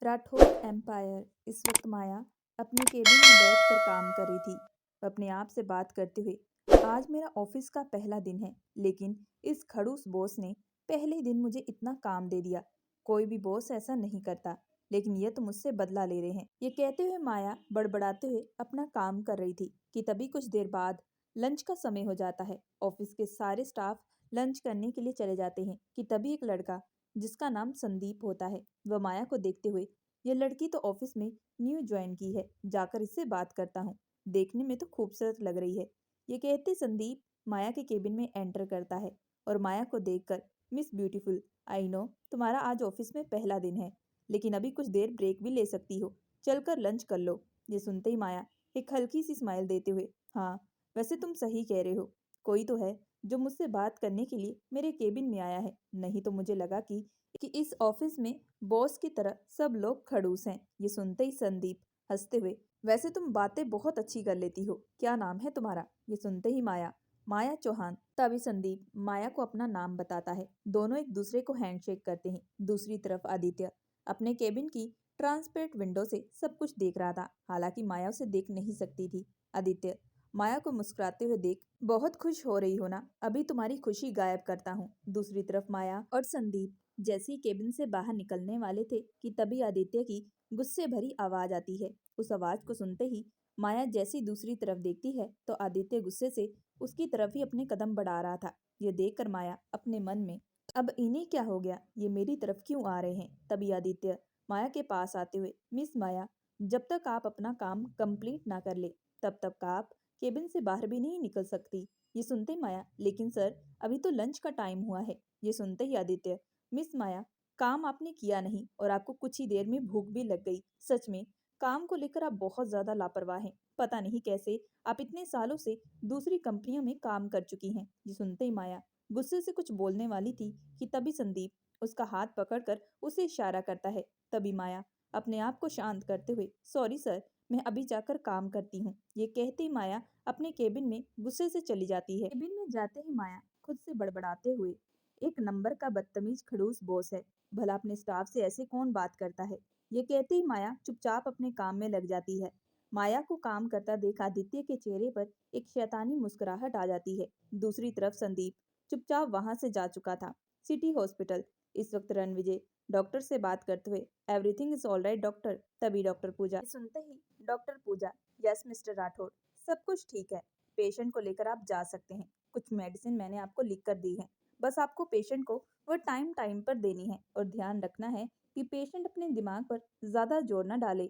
Rathore empire. इस वक्त माया अपने केबिन में बैठकर काम कर रही थी, अपने आप से बात करते हुए। आज मेरा ऑफिस का पहला दिन है, लेकिन इस खड़ूस बॉस ने पहले दिन मुझे इतना काम दे दिया। कोई भी बॉस ऐसा नहीं करता, लेकिन ये तो मुझसे बदला ले रहे हैं। ये कहते हुए माया बड़बड़ाते हुए अपना काम कर रही थी कि तभी कुछ देर बाद लंच का समय हो जाता है। ऑफिस के सारे स्टाफ लंच करने के लिए चले जाते हैं कि तभी एक लड़का, जिसका नाम संदीप होता है, वह माया को देखते हुए, ये लड़की तो ऑफिस में न्यू ज्वाइन की है, जाकर इससे बात करता हूँ, देखने में तो खूबसूरत लग रही है। ये कहते संदीप माया के केबिन में एंटर करता है और माया को देखकर, मिस ब्यूटीफुल, आई नो तुम्हारा आज ऑफिस में पहला दिन है, लेकिन अभी कुछ देर ब्रेक भी ले सकती हो, चलकर लंच कर लो। ये सुनते ही माया एक हल्की सी स्माइल देते हुए, हाँ वैसे तुम सही कह रहे हो, कोई तो है जो मुझसे बात करने के लिए मेरे केबिन में आया है, नहीं तो मुझे लगा कि इस ऑफिस में बॉस की तरह सब लोग खड़ूस हैं। ये सुनते ही संदीप हंसते हुए, वैसे तुम बातें बहुत अच्छी कर लेती हो, क्या नाम है तुम्हारा? ये सुनते ही माया, माया चौहान। तभी संदीप माया को अपना नाम बताता है। दोनों एक दूसरे को हैंडशेक करते हैं। दूसरी तरफ आदित्य अपने केबिन की ट्रांसपेरेंट विंडो से सब कुछ देख रहा था, हालांकि माया उसे देख नहीं सकती थी। आदित्य माया को मुस्कुराते हुए देख, बहुत खुश हो रही हो ना, अभी तुम्हारी खुशी गायब करता हूँ। दूसरी तरफ माया और संदीप जैसे ही केबिन से बाहर निकलने वाले थे कि तभी आदित्य की गुस्से भरी आवाज आती है। उस आवाज को सुनते ही माया जैसी दूसरी तरफ देखती है तो आदित्य गुस्से से उसकी तरफ ही अपने कदम बढ़ा रहा था। ये देखकर माया अपने मन में, अब इन्हें क्या हो गया, ये मेरी तरफ क्यों आ रहे हैं? तभी आदित्य माया के पास आते हुए, मिस माया, जब तक आप अपना काम कंप्लीट ना कर ले, तब तक आप केबिन से बाहर भी नहीं निकल सकती। ये सुनते ही माया, लेकिन सर अभी तो लंच का टाइम हुआ है। ये सुनते ही आदित्य, मिस माया, काम आपने किया नहीं और आपको कुछ ही देर में भूख भी लग गई। सच में काम को लेकर आप बहुत ज्यादा लापरवाह हैं। पता नहीं कैसे आप इतने सालों से दूसरी कंपनियों में काम कर चुकी हैं। ये सुनते ही माया गुस्से से कुछ बोलने वाली थी कि तभी संदीप उसका हाथ पकड़कर उसे इशारा करता है। तभी माया अपने आप को शांत करते हुए, सॉरी सर, मैं अभी जाकर काम करती हूँ। ये कहते ही माया अपने केबिन में गुस्से से चली जाती है। केबिन में जाते ही माया खुद से बड़बड़ाते हुए, एक नंबर का बदतमीज खड़ूस बॉस है, भला अपने स्टाफ से ऐसे कौन बात करता है। ये कहते ही माया चुपचाप अपने काम में लग जाती है। माया को काम करता देख आदित्य के चेहरे पर एक शैतानी मुस्कुराहट आ जाती है। दूसरी तरफ संदीप चुपचाप वहां से जा चुका था। City hospital. इस वक्त रणविजय डॉक्टर से बात करते हुए, everything is all right doctor. तभी डॉक्टर पूजा सुनते ही, डॉक्टर पूजा, यस मिस्टर राठौर, सब कुछ ठीक है, पेशेंट को लेकर आप जा सकते हैं। कुछ मेडिसिन मैंने आपको लिख कर दी है, बस आपको पेशेंट को वो टाइम टाइम पर देनी है और ध्यान रखना है कि पेशेंट अपने दिमाग पर ज्यादा जोर न डाले,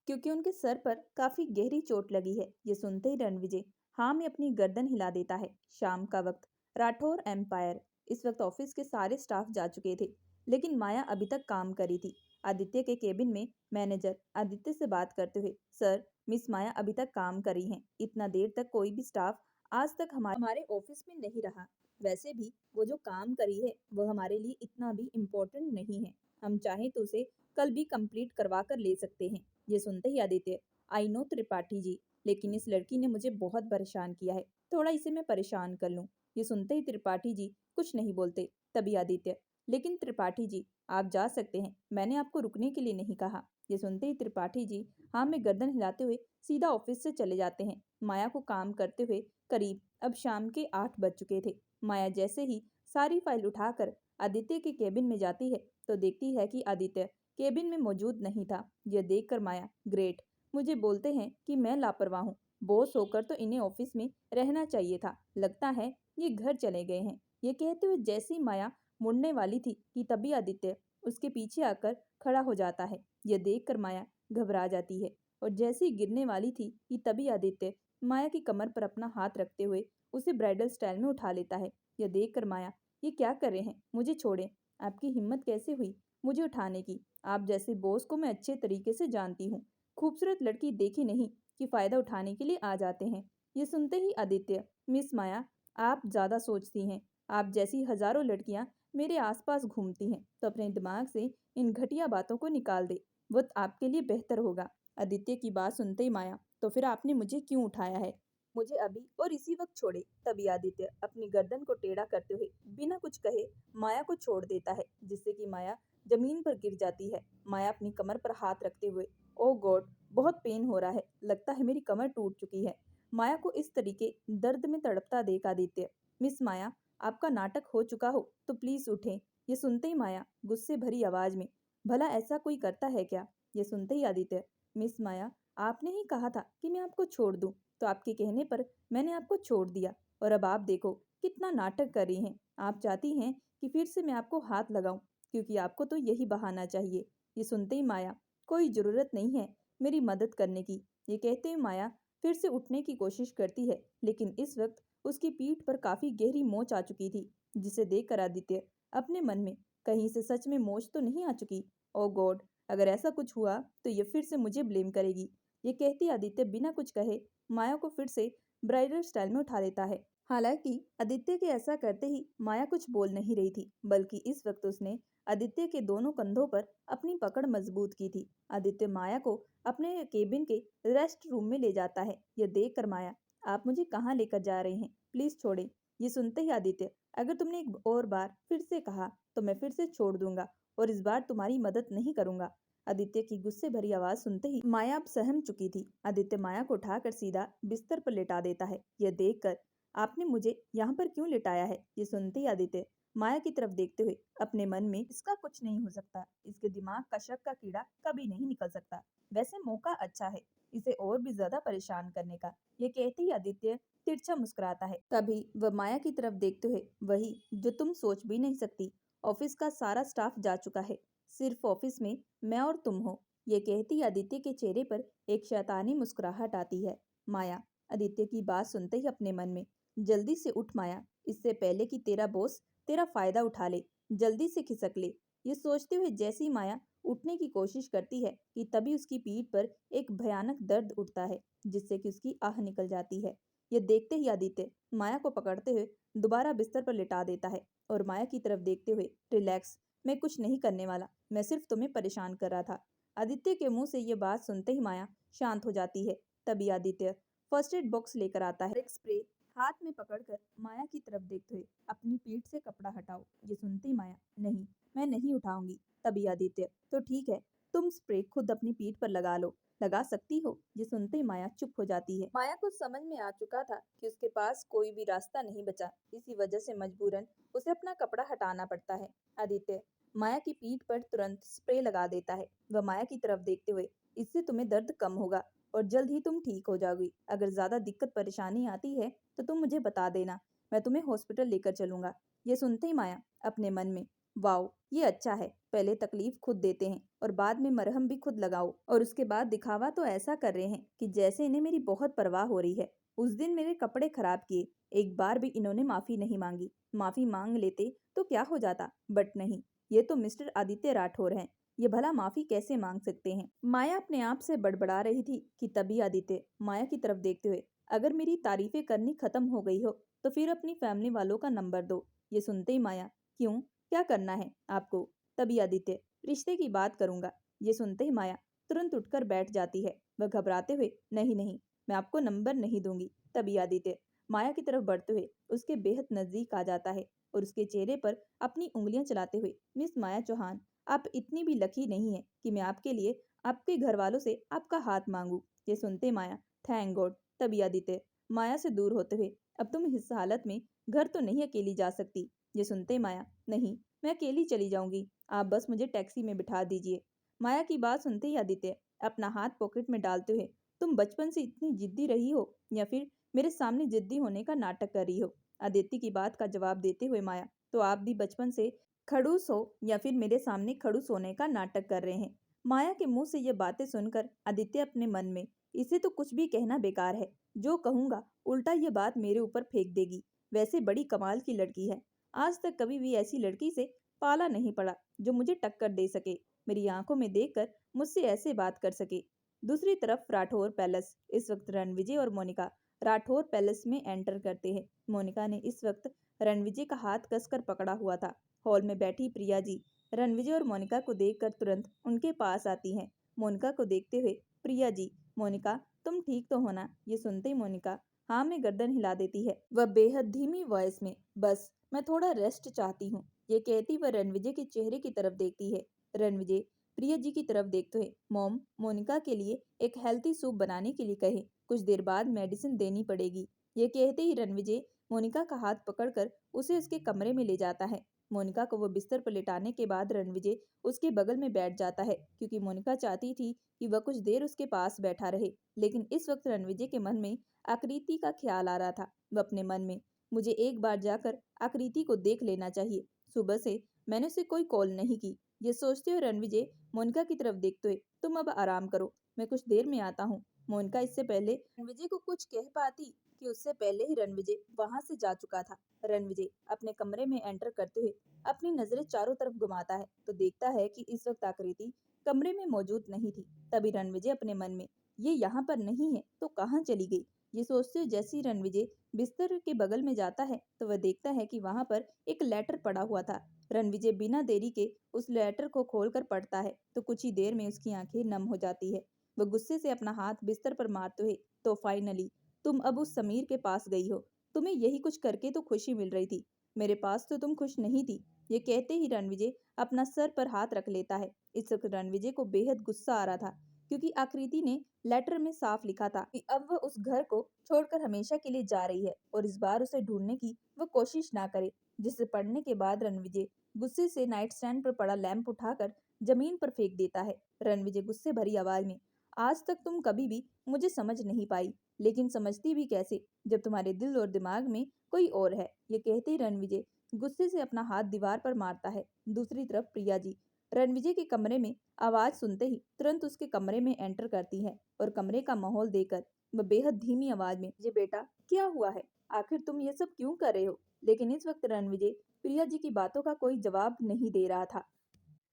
क्योंकि उनके सर पर काफी गहरी चोट लगी है। ये सुनते ही रणविजय हाँ में अपनी गर्दन हिला देता है। शाम का वक्त। राठौर एम्पायर। इस वक्त ऑफिस के सारे स्टाफ जा चुके थे, लेकिन माया अभी तक काम करी थी। आदित्य के केबिन में मैनेजर आदित्य से बात करते हुए, सर मिस माया अभी तक काम करी हैं, इतना देर तक कोई भी स्टाफ आज तक हमारे ऑफिस में नहीं रहा। वैसे भी वो जो काम करी है वो हमारे लिए इतना भी इम्पोर्टेंट नहीं है, हम चाहें तो उसे कल भी कंप्लीट करवा कर ले सकते हैं। ये सुनते ही आदित्य, आई नो त्रिपाठी जी, लेकिन इस लड़की ने मुझे बहुत परेशान किया है, थोड़ा इसे मैं परेशान कर लूं। ये सुनते ही त्रिपाठी जी कुछ नहीं बोलते। तभी आदित्य, लेकिन त्रिपाठी जी आप जा सकते हैं, मैंने आपको रुकने के लिए नहीं कहा। ये सुनते ही त्रिपाठी जी हाँ में गर्दन हिलाते हुए सीधा ऑफिस से चले जाते हैं। माया को काम करते हुए करीब अब शाम के 8 बज चुके थे। माया जैसे ही सारी फाइल उठाकर आदित्य के केबिन में जाती है तो देखती है कि आदित्य केबिन में मौजूद नहीं था। यह देखकर माया, ग्रेट, मुझे बोलते हैं कि मैं लापरवाह हूँ, बॉस होकर तो इन्हें ऑफिस में रहना चाहिए था, लगता है ये घर चले गए हैं। ये कहते हुए जैसी माया मुड़ने वाली थी कि तभी आदित्य उसके पीछे आकर खड़ा हो जाता है। यह देखकर माया घबरा जाती है और जैसी गिरने वाली थी कि तभी आदित्य माया की कमर पर अपना हाथ रखते हुए उसे ब्राइडल स्टाइल में उठा लेता है। यह देखकर माया, ये क्या कर रहे हैं, मुझे छोड़ें, आपकी हिम्मत कैसे हुई मुझे उठाने की? आप जैसे बॉस को मैं अच्छे तरीके से जानती हूँ, खूबसूरत लड़की देखी नहीं कि फायदा उठाने के लिए आ जाते हैं। ये सुनते ही आदित्य, मिस माया आप ज्यादा सोचती हैं, आप जैसी हजारों लड़कियां मेरे आसपास घूमती हैं, तो अपने दिमाग से इन घटिया बातों को निकाल दे, वो आपके लिए बेहतर होगा। आदित्य की बात सुनते ही माया, तो फिर आपने मुझे क्यों उठाया है, मुझे अभी और इसी वक्त छोड़े। तभी आदित्य अपनी गर्दन को टेढ़ा करते हुए बिना कुछ कहे माया को छोड़ देता है, जिससे कि माया जमीन पर गिर जाती है। माया अपनी कमर पर हाथ रखते हुए, ओह गॉड, बहुत पेन हो रहा है, लगता है मेरी कमर टूट चुकी है। माया को इस तरीके दर्द में तड़पता देख आदित्य, मिस माया, आपका नाटक हो चुका हो तो प्लीज उठें। ये सुनते ही माया गुस्से भरी आवाज में, भला ऐसा कोई करता है क्या? ये सुनते ही आदित्य, मिस माया, आपने ही कहा था कि मैं आपको छोड़ दूं, तो आपके कहने पर मैंने आपको छोड़ दिया, और अब आप देखो कितना नाटक कर रही हैं। आप चाहती हैं कि फिर से मैं आपको हाथ लगाऊं, क्योंकि आपको तो यही बहाना चाहिए। ये सुनते ही माया, कोई जरूरत नहीं है मेरी मदद करने की। ये कहते हुए माया फिर से उठने की कोशिश करती है, लेकिन इस वक्त उसकी पीठ पर काफी गहरी मोच आ चुकी थी, जिसे देखकर आदित्य अपने मन में, कहीं से सच में मोच तो नहीं आ चुकी? ओ गॉड, अगर ऐसा कुछ हुआ तो ये फिर से मुझे ब्लेम करेगी। ये कहती आदित्य बिना कुछ कहे माया को फिर से ब्राइडल स्टाइल में उठा लेता है। हालांकि आदित्य के ऐसा करते ही माया कुछ बोल नहीं रही थी, बल्कि इस वक्त उसने आदित्य के दोनों कंधों पर अपनी पकड़ मजबूत की थी। आदित्य माया को अपने केबिन के रेस्ट रूम में ले जाता है। यह देखकर माया, आप मुझे कहाँ लेकर जा रहे हैं, प्लीज छोड़ें। ये सुनते ही आदित्य, अगर तुमने एक और बार फिर से कहा तो मैं फिर से छोड़ दूंगा, और इस बार तुम्हारी मदद नहीं करूंगा। आदित्य की गुस्से भरी आवाज सुनते ही माया अब सहम चुकी थी। आदित्य माया को उठाकर सीधा बिस्तर पर लेटा देता है। यह देखकर, आपने मुझे यहाँ पर क्यों लिटाया है? ये सुनते ही आदित्य माया की तरफ देखते हुए अपने मन में, इसका कुछ नहीं हो सकता, इसके दिमाग का शक का कीड़ा कभी नहीं निकल सकता। वैसे मौका अच्छा है इसे और भी ज्यादा परेशान करने का। ये कहते ही आदित्य तिरछा मुस्कुराता है। तभी वह माया की तरफ देखते हुए, वही जो तुम सोच भी नहीं सकती, ऑफिस का सारा स्टाफ जा चुका है, सिर्फ ऑफिस में मैं और तुम हो। ये कहती आदित्य के चेहरे पर एक शैतानी मुस्कुराहट आती है। माया आदित्य की बात सुनते ही अपने मन में, जल्दी से उठ माया, इससे पहले कि तेरा बॉस तेरा फायदा उठा ले, जल्दी से खिसक ले। ये सोचते हुए जैसी माया उठने की कोशिश करती है कि तभी उसकी पीठ पर एक भयानक दर्द उठता है, जिससे कि उसकी आह निकल जाती है। ये देखते ही आदित्य माया को पकड़ते हुए दोबारा बिस्तर पर लिटा देता है, और माया की तरफ देखते हुए, रिलैक्स, मैं कुछ नहीं करने वाला, मैं सिर्फ तुम्हें परेशान कर रहा था। आदित्य के मुंह से ये बात सुनते ही माया शांत हो जाती है। तभी आदित्य फर्स्ट एड बॉक्स लेकर आता है, एक स्प्रे हाथ में पकड़कर माया की तरफ देखते हुए, अपनी पीठ से कपड़ा हटाओ। ये सुनती माया, नहीं, मैं नहीं उठाऊंगी। तभी आदित्य, तो ठीक है, तुम स्प्रे खुद अपनी पीठ पर लगा लो, लगा सकती हो। ये सुनते ही माया चुप हो जाती है। माया को समझ में आ चुका था कि उसके पास कोई भी रास्ता नहीं बचा, इसी वजह से मजबूरन उसे अपना कपड़ा हटाना पड़ता है। आदित्य माया की पीठ पर तुरंत स्प्रे लगा देता है। वह माया की तरफ देखते हुए, इससे तुम्हें दर्द कम होगा और जल्द ही तुम ठीक हो जाओगी। अगर ज्यादा दिक्कत परेशानी आती है तो तुम मुझे बता देना, मैं तुम्हें हॉस्पिटल लेकर चलूंगा। ये सुनते ही माया अपने मन में, वाओ, ये अच्छा है, पहले तकलीफ खुद देते हैं और बाद में मरहम भी खुद लगाओ, और उसके बाद दिखावा तो ऐसा कर रहे हैं कि जैसे इन्हें मेरी बहुत परवाह हो रही है। उस दिन मेरे कपड़े खराब किए, एक बार भी इन्होंने माफी नहीं मांगी। माफी मांग लेते तो क्या हो जाता, बट नहीं, ये तो मिस्टर आदित्य राठौर हैं, ये भला माफी कैसे मांग सकते हैं? माया अपने आप से बड़बड़ा रही थी कि तभी आदित्य माया की तरफ देखते हुए, अगर मेरी तारीफें करनी खत्म हो गई हो तो फिर अपनी फैमिली वालों का नंबर दो। ये सुनते ही माया, क्यों, क्या करना है आपको? तभी आदित्य, रिश्ते की बात करूंगा। ये सुनते ही माया तुरंत उठकर बैठ जाती है। वह घबराते हुए, नहीं नहीं, मैं आपको नंबर नहीं दूंगी। तभी आदित्य माया की तरफ बढ़ते हुए उसके बेहद नजदीक आ जाता है, और उसके चेहरे पर अपनी उंगलियां चलाते हुए, मिस माया चौहान, आप इतनी भी लकी नहीं है कि मैं आपके लिए आपके घर वालों से आपका हाथ मांगू। ये सुनते माया, थैंक गॉड। तभी आदित्य माया से दूर होते हुए, अब तुम इस हालत में घर तो नहीं अकेली जा सकती। ये सुनते माया, नहीं, मैं अकेली चली जाऊंगी, आप बस मुझे टैक्सी में बिठा दीजिए। माया की बात सुनते ही आदित्य अपना हाथ पॉकेट में डालते हुए, तुम बचपन से इतनी जिद्दी रही हो या फिर मेरे सामने जिद्दी होने का नाटक कर रही हो? आदित्य की बात का जवाब देते हुए माया, तो आप भी बचपन से खड़ूस हो या फिर मेरे सामने खड़ूस होने का नाटक कर रहे हैं? माया के मुंह से ये बातें सुनकर आदित्य अपने मन में, इसे तो कुछ भी कहना बेकार है, जो कहूंगा उल्टा ये बात मेरे ऊपर फेंक देगी। वैसे बड़ी कमाल की लड़की है, आज तक कभी भी ऐसी लड़की से पाला नहीं पड़ा जो मुझे टक्कर दे सके, मेरी आंखों में देखकर मुझसे ऐसे बात कर सके। दूसरी तरफ राठौर पैलेस, इस वक्त रणविजय और मोनिका राठौर पैलेस में एंटर करते हैं। मोनिका ने इस वक्त रणविजय का हाथ कसकर पकड़ा हुआ था। हॉल में बैठी प्रिया जी रणविजय और मोनिका को देखकर तुरंत उनके पास आती हैं। मोनिका को देखते हुए, प्रिया जी, मोनिका, तुम ठीक तो हो ना? ये सुनते ही मोनिका हाँ में गर्दन हिला देती है। वह बेहद धीमी वॉइस में, बस मैं थोड़ा रेस्ट चाहती हूँ। ये कहती वह रणविजय के चेहरे की तरफ देखती है। रणविजय प्रिया जी की तरफ देखते हुए, मॉम, मोनिका के लिए एक हेल्थी सूप बनाने के लिए कहे, कुछ देर बाद मेडिसिन देनी पड़ेगी। ये कहते ही रणविजय मोनिका का हाथ पकड़कर उसे उसके कमरे में ले जाता है। मोनिका को वो बिस्तर पर लेटाने के बाद रणविजय उसके बगल में बैठ जाता है, क्योंकि मोनिका चाहती थी कि वह कुछ देर उसके पास बैठा रहे। लेकिन इस वक्त रणविजय के मन में आकृति का ख्याल आ रहा था। वह अपने मन में, मुझे एक बार जाकर आकृति को देख लेना चाहिए। सुबह से मैंने उसे कोई कॉल नहीं की। ये सोचते हुए रणविजय मोनिका की तरफ देखते हुए, तुम अब आराम करो, मैं कुछ देर में आता हूँ। मोनिका इससे पहले रणविजय को कुछ कह पाती कि उससे पहले ही रणविजय वहां से जा चुका था। रणविजय अपने कमरे में एंटर करते हुए अपनी नजरें चारों तरफ घुमाता है तो देखता है कि इस वक्त आकृति कमरे में मौजूद नहीं थी। तभी रणविजय अपने मन में, ये यहाँ पर नहीं है तो कहाँ चली गई। ये सोचते हुए जैसे ही रणविजय बिस्तर के बगल में जाता है तो वह देखता है कि वहां पर एक लेटर पड़ा हुआ था। रणविजय बिना देरी के उस लेटर को खोलकर पढ़ता है तो कुछ ही देर में उसकी आंखें नम हो जाती है। वह गुस्से से अपना हाथ बिस्तर पर मारते हुए, तो फाइनली तुम अब उस समीर के पास गई हो। तुम्हें यही कुछ करके तो खुशी मिल रही थी, मेरे पास तो तुम खुश नहीं थी। ये कहते ही रणविजय अपना सर पर हाथ रख लेता है। इस वक्त रणविजय को बेहद गुस्सा आ रहा था, क्योंकि आकृति ने लेटर में साफ लिखा था कि अब वह उस घर को छोड़कर हमेशा के लिए जा रही है और इस बार उसे ढूंढने की वह कोशिश ना करे। जिसे पढ़ने के बाद रणविजय गुस्से से नाइट स्टैंड पर पड़ा लैंप उठाकर जमीन पर फेंक देता है। रणविजय गुस्से भरी आवाज में, आज तक तुम कभी भी मुझे समझ नहीं पाई, लेकिन समझती भी कैसे जब तुम्हारे दिल और दिमाग में कोई और है। ये कहते ही रणविजय गुस्से से अपना हाथ दीवार पर मारता है। दूसरी तरफ प्रिया जी रणविजय के कमरे में आवाज सुनते ही तुरंत उसके कमरे में एंटर करती है और कमरे का माहौल देखकर वह बेहद धीमी आवाज में, जी बेटा, क्या हुआ है? आखिर तुम ये सब क्यों कर रहे हो? लेकिन इस वक्त रणविजय प्रिया जी की बातों का कोई जवाब नहीं दे रहा था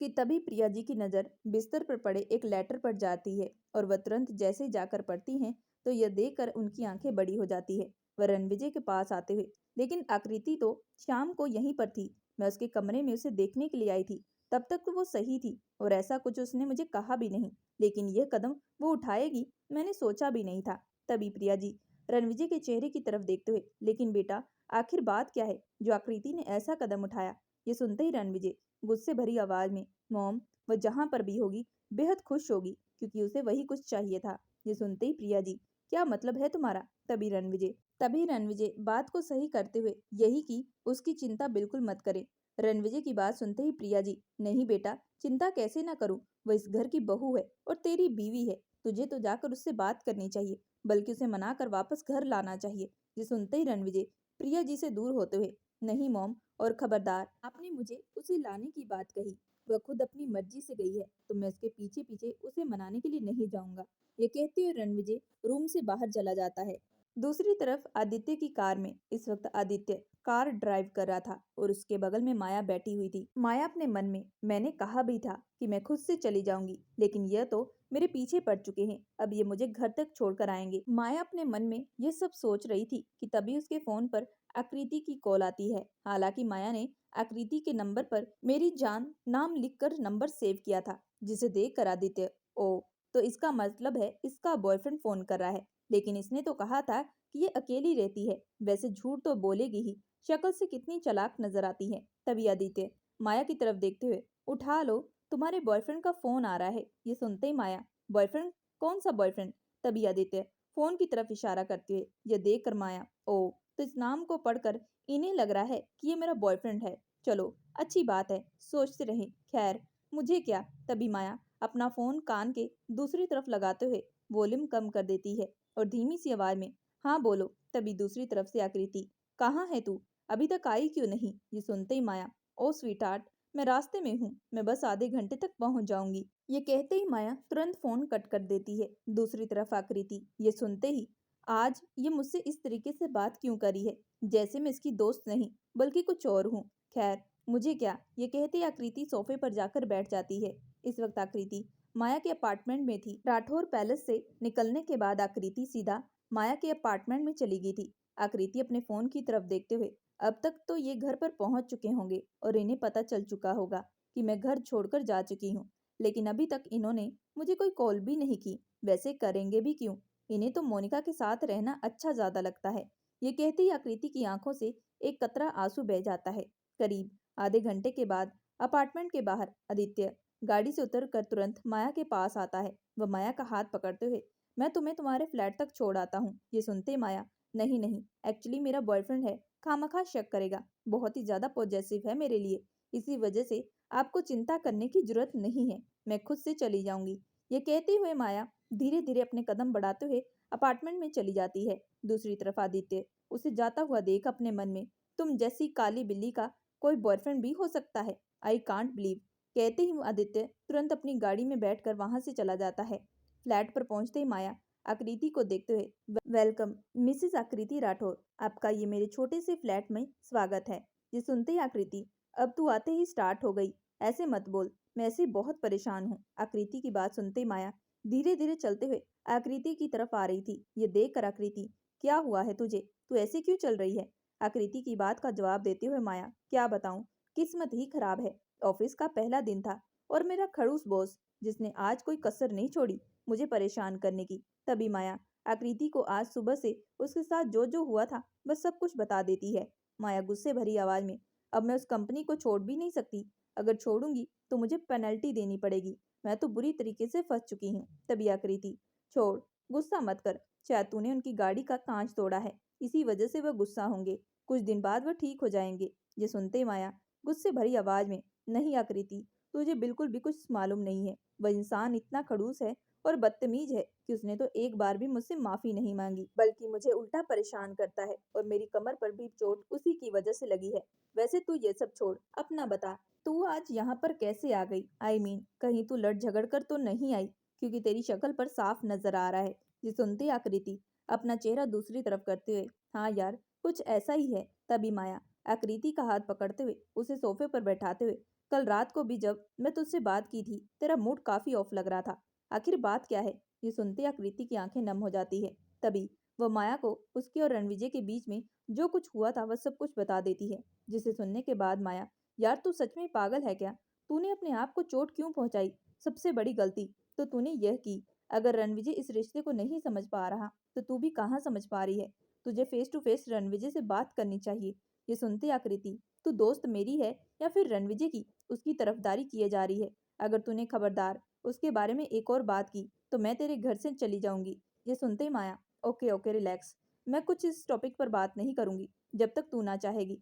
कि तभी प्रिया जी की नजर बिस्तर पर पड़े एक लेटर पर जाती है और वह तुरंत जैसे ही जाकर पढ़ती हैं तो यह देखकर उनकी आंखें बड़ी हो जाती है। वह रणविजय के पास आते हुए, लेकिन आकृति तो शाम को यहीं पर थी, मैं उसके कमरे में उसे देखने के लिए आई थी, तब तक तो वो सही थी और ऐसा कुछ उसने मुझे कहा भी नहीं, लेकिन यह कदम वो उठाएगी मैंने सोचा भी नहीं था। तभी प्रिया जी रणविजय के चेहरे की तरफ देखते हुए, लेकिन बेटा, आखिर बात क्या है जो आकृति ने ऐसा कदम उठाया? ये सुनते ही रणविजय गुस्से भरी आवाज में, मॉम, वह जहां पर भी होगी बेहद खुश होगी, क्योंकि उसे वही कुछ चाहिए था। ये सुनते ही प्रिया जी, क्या मतलब है तुम्हारा? तभी रणविजय बात को सही करते हुए यही कि उसकी चिंता बिल्कुल मत करे। रणविजय की बात सुनते ही प्रिया जी, नहीं बेटा, चिंता कैसे ना करूं, वह इस घर की बहू है और तेरी बीवी है, तुझे तो जाकर उससे बात करनी चाहिए, बल्कि उसे मनाकर वापस घर लाना चाहिए। ये सुनते ही रणविजय प्रिया जी से दूर होते हुए, नहीं मॉम, और खबरदार, आपने मुझे उसे लाने की बात कही, वह खुद अपनी मर्जी से गई है तो मैं उसके पीछे पीछे उसे मनाने के लिए नहीं जाऊंगा। ये कहते हुए रणविजय रूम से बाहर चला जाता है। दूसरी तरफ आदित्य की कार में इस वक्त आदित्य कार ड्राइव कर रहा था और उसके बगल में माया बैठी हुई थी। माया अपने मन में, मैंने कहा भी था कि मैं खुद से चली जाऊंगी, लेकिन यह तो मेरे पीछे पड़ चुके हैं, अब ये मुझे घर तक छोड़कर आएंगे। माया अपने मन में ये सब सोच रही थी कि तभी उसके फोन पर आकृति की कॉल आती है। हालांकि माया ने आकृति के नंबर पर मेरी जान नाम लिखकर नंबर सेव किया था, जिसे देखकर आदित्य, ओ, तो इसका मतलब है इसका बॉयफ्रेंड फोन कर रहा है, लेकिन इसने तो कहा था कि ये अकेली रहती है, वैसे झूठ तो बोलेगी ही, शक्ल से कितनी चालाक नजर आती है। तभी आदित्य माया की तरफ देखते हुए, उठा लो, तुम्हारे बॉयफ्रेंड का फोन आ रहा है। ये सुनते ही माया, बॉयफ्रेंड? कौन सा बॉयफ्रेंड? तभी आदित्य फोन की तरफ इशारा करते हुए, यह देखकर माया, ओ, तो इस नाम को पढ़कर इन्हें लग रहा है कि ये मेरा बॉयफ्रेंड है, चलो अच्छी बात है, सोचते रहे, खैर मुझे क्या। तभी माया अपना फोन कान के दूसरी तरफ लगाते हुए वॉल्यूम कम कर देती है और धीमी सी आवाज में, हाँ बोलो। तभी दूसरी तरफ से आकृति, कहाँ है तू, अभी तक आई क्यों नहीं? ये सुनते ही माया, ओ स्वीट हार्ट, मैं रास्ते में हूँ, मैं बस आधे घंटे तक पहुंच जाऊंगी। ये कहते ही माया तुरंत फोन कट कर देती है। दूसरी तरफ आकृति ये सुनते ही, आज ये मुझसे इस तरीके से बात क्यों करी है, जैसे मैं इसकी दोस्त नहीं बल्कि कुछ और हूँ। खैर मुझे क्या। ये कहते ही आकृति सोफे पर जाकर बैठ जाती है। इस वक्त आकृति माया के अपार्टमेंट में थी। राठौर पैलेस से निकलने के बाद आकृति सीधा माया के अपार्टमेंट में चली गई थी। आकृति अपने फोन की तरफ देखते हुए, अब तक तो ये घर पर पहुंच चुके होंगे और इन्हें पता चल चुका होगा कि मैं घर छोड़कर जा चुकी हूँ, लेकिन अभी तक इन्होंने मुझे कोई कॉल भी नहीं की। वैसे करेंगे भी क्यों, इन्हें तो मोनिका के साथ रहना अच्छा ज्यादा लगता है। ये कहते ही आकृति की आंखों से एक कतरा आंसू बह जाता है। करीब आधे घंटे के बाद अपार्टमेंट के बाहर आदित्य गाड़ी से उतरकर तुरंत माया के पास आता है। वह माया का हाथ पकड़ते हुए, मैं तुम्हें तुम्हारे फ्लैट तक छोड़ आता हूँ। ये सुनते माया, नहीं नहीं, एक्चुअली मेरा बॉयफ्रेंड है, खामखा शक करेगा, बहुत ही ज्यादा पॉजेसिव है मेरे लिए, इसी वजह से आपको चिंता करने की जरूरत नहीं है, मैं खुद से चली जाऊंगी। ये कहते हुए माया धीरे धीरे अपने कदम बढ़ाते हुए अपार्टमेंट में चली जाती है। दूसरी तरफ आदित्य उसे जाता हुआ देख अपने मन में, तुम जैसी काली बिल्ली का कोई बॉयफ्रेंड भी हो सकता है, आई कांट बिलीव। कहते ही आदित्य तुरंत अपनी गाड़ी में बैठकर वहां से चला जाता है। फ्लैट पर पहुंचते ही माया आकृति को देखते हुए, वेलकम मिसेस आकृति राठौर, आपका ये मेरे छोटे से फ्लैट में स्वागत है। ये सुनते ही आकृति, अब तू आते ही स्टार्ट हो गई, ऐसे मत बोल, मैं ऐसे बहुत परेशान हूँ। आकृति की बात सुनते ही माया धीरे धीरे चलते हुए आकृति की तरफ आ रही थी। ये देख कर आकृति, क्या हुआ है तुझे, तू ऐसे क्यों चल रही है? आकृति की बात का जवाब देते हुए माया, क्या बताऊं, किस्मत ही खराब है। ऑफिस का पहला दिन था और मेरा खड़ूस बॉस, जिसने आज कोई कसर नहीं छोड़ी मुझे परेशान करने की। तभी माया आकृति को आज सुबह से उसके साथ जो जो हुआ था बस सब कुछ बता देती है। माया गुस्से भरी आवाज में, अब मैं उस कंपनी को छोड़ भी नहीं सकती, अगर छोड़ूंगी तो मुझे पेनल्टी देनी पड़ेगी, मैं तो बुरी तरीके से फंस चुकी हूँ। तभी आकृति, छोड़, गुस्सा मत कर, शायद तूने उनकी गाड़ी का कांच तोड़ा है, इसी वजह से वह गुस्सा होंगे, कुछ दिन बाद वह ठीक हो जाएंगे। ये सुनते माया गुस्से भरी आवाज में, नहीं आकृति, तुझे बिल्कुल भी कुछ मालूम नहीं है, वह इंसान इतना खड़ूस है और बदतमीज है कि उसने तो एक बार भी मुझसे माफी नहीं मांगी, बल्कि मुझे उल्टा परेशान करता है, और मेरी कमर पर भी चोट उसी की वजह से लगी है। वैसे तू ये सब छोड़, अपना बता, तू आज यहाँ पर कैसे आ गई? आई मीन, कहीं तू लड़ झगड़ कर तो नहीं आई, क्योंकि तेरी शक्ल पर साफ नजर आ रहा है। ये सुनते आकृति अपना चेहरा दूसरी तरफ करते हुए, हाँ यार, कुछ ऐसा ही है। तभी माया आकृति का हाथ पकड़ते हुए उसे सोफे पर बैठाते हुए, कल रात को भी जब मैं तुझसे बात की थी तेरा मूड काफी ऑफ लग रहा था, आखिर बात क्या है? ये सुनते आकृति की आंखें नम हो जाती है। तभी वह माया को उसके और रणविजय के बीच में जो कुछ हुआ था वह सब कुछ बता देती है। जिसे सुनने के बाद माया, यार तू सच में पागल है क्या? तूने अपने आप को चोट क्यों पहुंचाई? सबसे बड़ी गलती तो तूने यह की। अगर रणविजय इस रिश्ते को नहीं समझ पा रहा तो तू भी कहाँ समझ पा रही है? तुझे फेस टू फेस रणविजय से बात करनी चाहिए। ये सुनते आकृति, तू दोस्त मेरी है या फिर रणविजय की? उसकी तरफदारी किए जा रही है। अगर तूने खबरदार उसके बारे में एक और बात की तो मैं तेरे घर से चली जाऊंगी। ये सुनते ही माया, ओके ओके रिलैक्स, मैं कुछ इस टॉपिक पर बात नहीं करूंगी जब तक तू ना चाहेगी।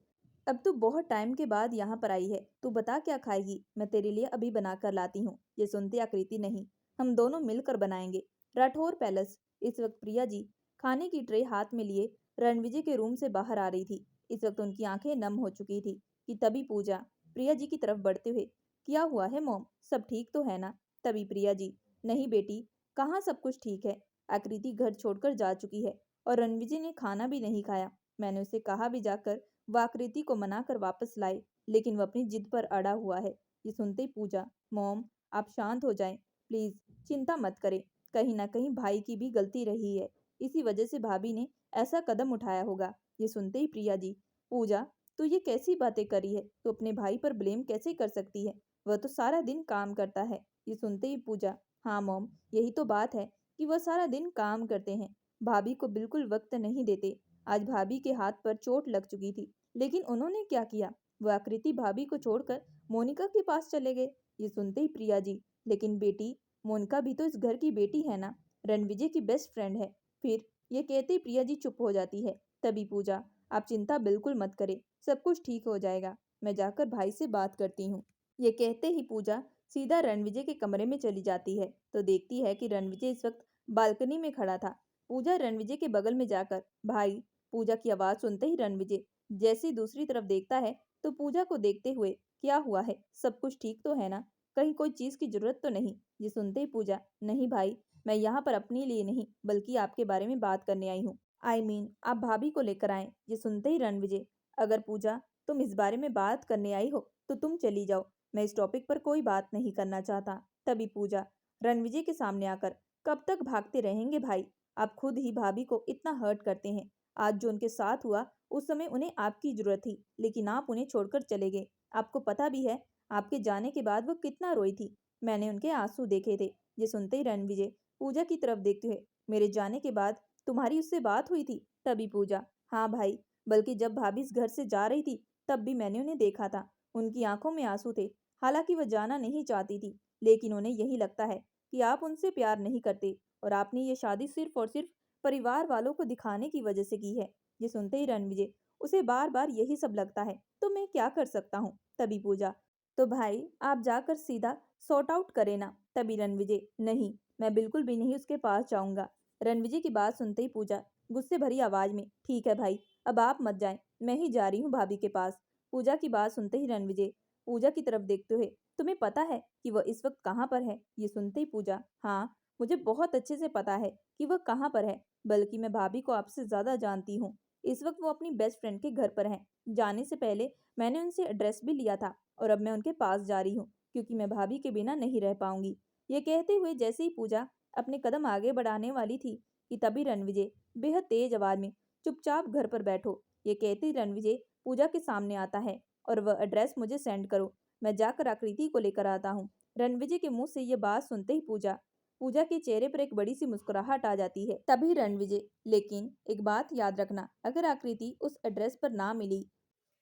अब तू बहुत टाइम के बाद यहाँ पर आई है, तू बता क्या खाएगी, मैं तेरे लिए अभी बना कर लाती हूँ। ये सुनते आकृति, नहीं, हम दोनों मिलकर बनाएंगे। राठौर पैलेस। इस वक्त प्रिया जी खाने की ट्रे हाथ में लिए रणविजय के रूम से बाहर आ रही थी। इस वक्त उनकी आंखें नम हो चुकी थी कि तभी पूजा प्रिया जी की तरफ बढ़ते हुए, क्या हुआ है मॉम, सब ठीक तो है ना? तभी प्रिया जी, नहीं बेटी, कहाँ सब कुछ ठीक है, आकृति घर छोड़कर जा चुकी है और रणविजय ने खाना भी नहीं खाया। मैंने उसे कहा भी जाकर वह आकृति को मनाकर वापस लाए, लेकिन वह अपनी जिद पर अड़ा हुआ है। ये सुनते ही पूजा, मॉम आप शांत हो जाएं प्लीज, चिंता मत करें, कहीं ना कहीं भाई की भी गलती रही है, इसी वजह से भाभी ने ऐसा कदम उठाया होगा। ये सुनते ही प्रिया जी, पूजा तू ये कैसी बातें करी है, तो अपने भाई पर ब्लेम कैसे कर सकती है, वह तो सारा दिन काम करता है। ये सुनते ही पूजा, हाँ मॉम, यही तो बात है कि वह सारा दिन काम करते हैं, भाभी को बिल्कुल वक्त नहीं देते। आज भाभी के हाथ पर चोट लग चुकी थी, लेकिन उन्होंने क्या किया, वह आकृति भाभी को छोड़कर मोनिका के पास चले गए। ये सुनते ही प्रिया जी, लेकिन बेटी, मोनिका भी तो इस घर की बेटी है ना, रणविजय की बेस्ट फ्रेंड है। फिर ये कहते ही प्रिया जी चुप हो जाती है। तभी पूजा, आप चिंता बिल्कुल मत करें, सब कुछ ठीक हो जाएगा, मैं जाकर भाई से बात करती हूँ। ये कहते ही पूजा सीधा रणविजय के कमरे में चली जाती है तो देखती है कि रणविजय इस वक्त बालकनी में खड़ा था। पूजा रणविजय के बगल में जाकर, भाई, पूजा की आवाज सुनते ही रणविजय जैसे ही दूसरी तरफ देखता है तो पूजा को देखते हुए, क्या हुआ है, सब कुछ ठीक तो है ना, कहीं कोई चीज की जरूरत तो नहीं? ये सुनते ही पूजा, नहीं भाई, मैं यहाँ पर अपने लिए नहीं बल्कि आपके बारे में बात करने आई हूँ, आई मीन आप भाभी को लेकर आए। ये सुनते ही रणविजय, अगर पूजा तुम इस बारे में बात करने आई हो तो तुम चली जाओ, मैं इस टॉपिक पर कोई बात नहीं करना चाहता। तभी पूजा रणविजय के सामने आकर, कब तक भागते रहेंगे भाई, आप खुद ही भाभी को इतना हर्ट करते हैं। आज जो उनके साथ हुआ उस समय उन्हें आपकी जरूरत थी, लेकिन आप उन्हें छोड़कर चले गए। आपको पता भी है आपके जाने के बाद वो कितना रोई थी, मैंने उनके आंसू देखे थे। ये सुनते ही रणविजय पूजा की तरफ देखते हुए, मेरे जाने के बाद तुम्हारी उससे बात हुई थी? तभी पूजा, हाँ भाई, बल्कि जब भाभी इस घर से जा रही थी तब भी मैंने उन्हें देखा था, उनकी आंखों में आंसू थे। हालांकि वह जाना नहीं चाहती थी, लेकिन उन्हें यही लगता है कि आप उनसे प्यार नहीं करते और आपने ये शादी सिर्फ और सिर्फ परिवार वालों को दिखाने की वजह से की है। ये सुनते ही रणविजय, उसे बार बार यही सब लगता है तो मैं क्या कर सकता हूँ। तभी पूजा, तो भाई आप जाकर सीधा सॉर्ट आउट करें ना। तभी रणविजय, नहीं, मैं बिल्कुल भी नहीं उसके पास जाऊंगा। रणविजय की बात सुनते ही पूजा गुस्से भरी आवाज में, ठीक है भाई, अब आप मत जाएं, मैं ही जा रही हूँ भाभी के पास। पूजा की बात सुनते ही रणविजय पूजा की तरफ देखते हुए, तुम्हें पता है कि वह इस वक्त कहाँ पर है? ये सुनते ही पूजा, हाँ, मुझे बहुत अच्छे से पता है कि वह कहाँ पर है, बल्कि मैं भाभी को आपसे ज्यादा जानती हूँ। इस वक्त वो अपनी बेस्ट फ्रेंड के घर पर हैं। जाने से पहले मैंने उनसे एड्रेस भी लिया था और अब मैं उनके पास जा रही हूँ, क्योंकि मैं भाभी के बिना नहीं रह पाऊंगी। ये कहते हुए जैसे ही पूजा अपने कदम आगे बढ़ाने वाली थी कि तभी रणविजय बेहद तेज आवाज में, चुपचाप घर पर बैठो। ये कहते ही रणविजय पूजा के सामने आता है और वह एड्रेस मुझे सेंड करो, मैं जाकर आकृति को लेकर आता हूँ। रणविजय के मुंह से ये बात सुनते ही पूजा पूजा के चेहरे पर एक बड़ी सी मुस्कुराहट आ जाती है। तभी रणविजय, लेकिन एक बात याद रखना, अगर आकृति उस एड्रेस पर ना मिली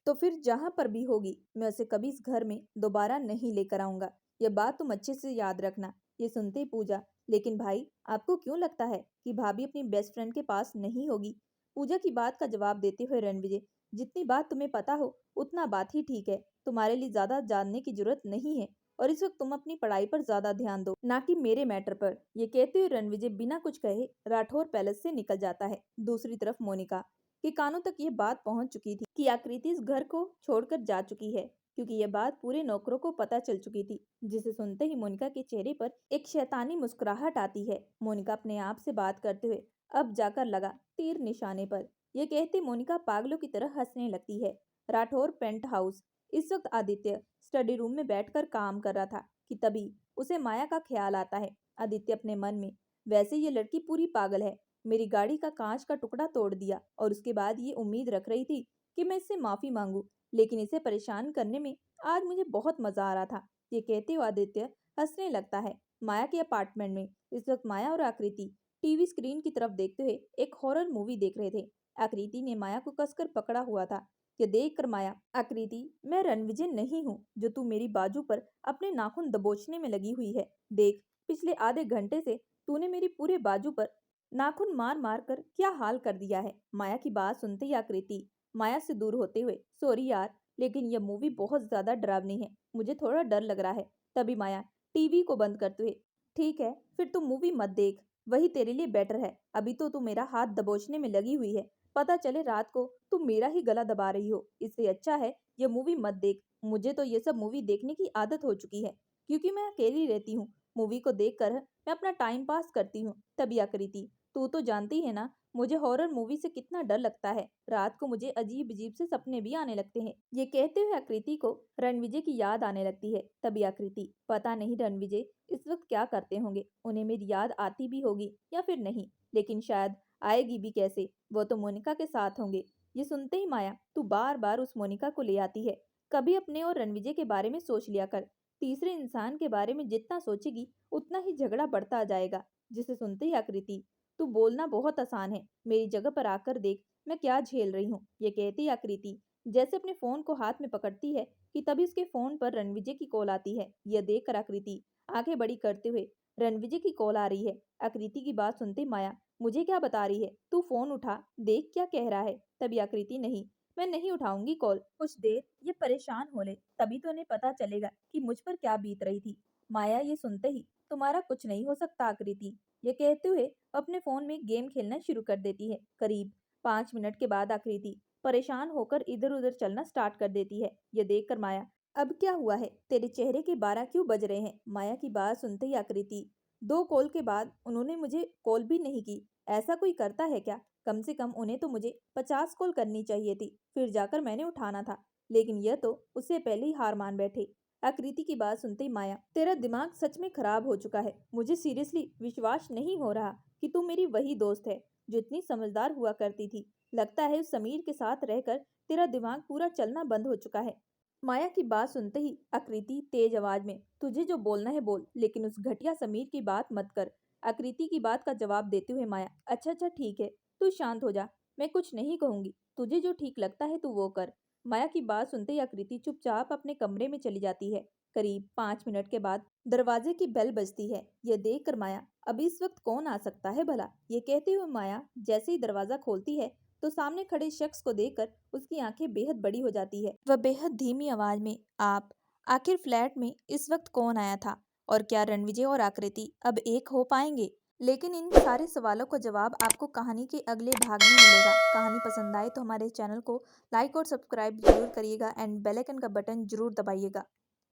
तो फिर जहां पर भी होगी मैं उसे कभी इस घर में दोबारा नहीं लेकर आऊंगा। यह बात तुम अच्छे से याद रखना। ये सुनते ही पूजा, लेकिन भाई आपको क्यों लगता है कि भाभी अपनी बेस्ट फ्रेंड के पास नहीं होगी? पूजा की बात का जवाब देते हुए रणविजय, जितनी बात तुम्हें पता हो उतना बात ही ठीक है, तुम्हारे लिए ज्यादा जानने की जरूरत नहीं है और इस वक्त तुम अपनी पढ़ाई पर ज्यादा ध्यान दो, ना कि मेरे मैटर पर। ये कहते हुए रणविजय बिना कुछ कहे राठौर पैलेस से निकल जाता है। दूसरी तरफ मोनिका के कानों तक ये बात पहुंच चुकी थी कि आकृति इस घर को छोड़कर जा चुकी है, क्योंकि यह बात पूरे नौकरों को पता चल चुकी थी। जिसे सुनते ही मोनिका के चेहरे पर एक शैतानी मुस्कुराहट आती है। मोनिका अपने आप से बात करते हुए अब जाकर लगा तीर निशाने पर। यह कहते मोनिका पागलों की तरह हंसने लगती है। Rathore paint house. इस वक्त आदित्य स्टडी रूम में बैठकर काम कर रहा था कि तभी उसे माया का ख्याल आता है। आदित्य अपने मन में, वैसे ये लड़की पूरी पागल है, मेरी गाड़ी का कांच का टुकड़ा तोड़ दिया और उसके बाद ये उम्मीद रख रही थी कि मैं इससे माफी मांगू, लेकिन इसे परेशान करने में आज मुझे बहुत मजा आ रहा था। ये कहते हुए आदित्य हंसने लगता है। माया के अपार्टमेंट में इस वक्त माया और आकृति टीवी स्क्रीन की तरफ देखते हुए एक हॉरर मूवी देख रहे थे। आकृति ने माया को कसकर पकड़ा हुआ था। ये देखकर माया, आकृति, मैं रणविजय नहीं हूँ जो तू मेरी बाजू पर अपने नाखून दबोचने में लगी हुई है। देख, पिछले आधे घंटे से तूने मेरी पूरे बाजू पर नाखून मार मार कर क्या हाल कर दिया है। माया की बात सुनते ही आकृति माया से दूर होते हुए, सॉरी यार, लेकिन यह मूवी बहुत ज्यादा डरावनी है, मुझे थोड़ा डर लग रहा है। तभी माया टीवी को बंद करते हुए, ठीक है फिर तुम मूवी मत देख, वही तेरे लिए बेटर है। अभी तो तू मेरा हाथ दबोचने में लगी हुई है, पता चले रात को तुम मेरा ही गला दबा रही हो। इससे अच्छा है ये मूवी मत देख। मुझे तो ये सब मूवी देखने की आदत हो चुकी है, क्योंकि मैं अकेली रहती हूँ। मूवी को देखकर मैं अपना टाइम पास करती हूँ। तभी आकृति, तू तो जानती है ना मुझे हॉरर मूवी से कितना डर लगता है, रात को मुझे अजीब अजीब से सपने भी आने लगते हैं। ये कहते हुए आकृति को रणविजय की याद आने लगती है। तभी आकृति, पता नहीं रणविजय इस वक्त क्या करते होंगे, उन्हें मेरी याद आती भी होगी या फिर नहीं, लेकिन शायद आएगी भी कैसे, वो तो मोनिका के साथ होंगे। ये सुनते ही माया, तू बार बार उस मोनिका को ले आती है, कभी अपने और रणविजय के बारे में सोच लिया कर। तीसरे इंसान के बारे में जितना सोचेगी उतना ही झगड़ा बढ़ता जाएगा। जिसे सुनते ही आकृति, तू बोलना बहुत आसान है, मेरी जगह पर आकर देख मैं क्या झेल रही हूँ। ये कहती आकृति जैसे अपने फोन को हाथ में पकड़ती है कि तभी उसके फोन पर रणविजय की कॉल आती है। यह देखकर आकृति आंखें बड़ी करते हुए, रणविजय की कॉल आ रही है। आकृति की बात सुनते माया, मुझे क्या बता रही है, तू फोन उठा, देख क्या कह रहा है। तभी आकृति, नहीं, मैं नहीं उठाऊंगी कॉल, कुछ देर ये परेशान हो ले, तभी तो उन्हें पता चलेगा कि मुझ पर क्या बीत रही थी। माया ये सुनते ही, तुम्हारा कुछ नहीं हो सकता आकृति, ये कहते हुए अपने फोन में गेम खेलना शुरू कर देती है। करीब 5 मिनट के बाद आकृति परेशान होकर इधर उधर चलना स्टार्ट कर देती है। ये देखकर माया, अब क्या हुआ है, तेरे चेहरे के 12 क्यों बज रहे हैं? माया की बात सुनते ही आकृति, 2 कॉल के बाद उन्होंने मुझे कॉल भी नहीं की, ऐसा कोई करता है क्या? कम से कम उन्हें तो मुझे 50 कॉल करनी चाहिए थी, फिर जाकर मैंने उठाना था, लेकिन यह तो उससे पहले ही हार मान बैठे। आकृति की बात सुनते ही माया, तेरा दिमाग सच में खराब हो चुका है, मुझे सीरियसली विश्वास नहीं हो रहा कि तू मेरी वही दोस्त है जो इतनी समझदार हुआ करती थी। लगता है उस समीर के साथ रहकर तेरा दिमाग पूरा चलना बंद हो चुका है। माया की बात सुनते ही आकृति तेज आवाज में, तुझे जो बोलना है बोल, लेकिन उस घटिया समीर की बात मत कर। आकृति की बात का जवाब देते हुए माया, अच्छा अच्छा ठीक है, तू शांत हो जा, मैं कुछ नहीं कहूंगी, तुझे जो ठीक लगता है तू वो कर। माया की बात सुनते ही आकृति चुपचाप अपने कमरे में चली जाती है। करीब 5 मिनट के बाद दरवाजे की बेल बजती है। यह देखकर माया, अब इस वक्त कौन आ सकता है भला? ये कहते हुए माया जैसे ही दरवाजा खोलती है तो सामने खड़े शख्स को देखकर उसकी आंखें बेहद बड़ी हो जाती है। वह बेहद धीमी आवाज में, आप, आखिर फ्लैट में इस वक्त कौन आया था? और क्या रणविजय और आकृति अब एक हो पाएंगे? लेकिन इन सारे सवालों का जवाब आपको कहानी के अगले भाग में मिलेगा। कहानी पसंद आए तो हमारे चैनल को लाइक और सब्सक्राइब जरूर करिएगा एंड बेल आइकन का बटन जरूर दबाइएगा।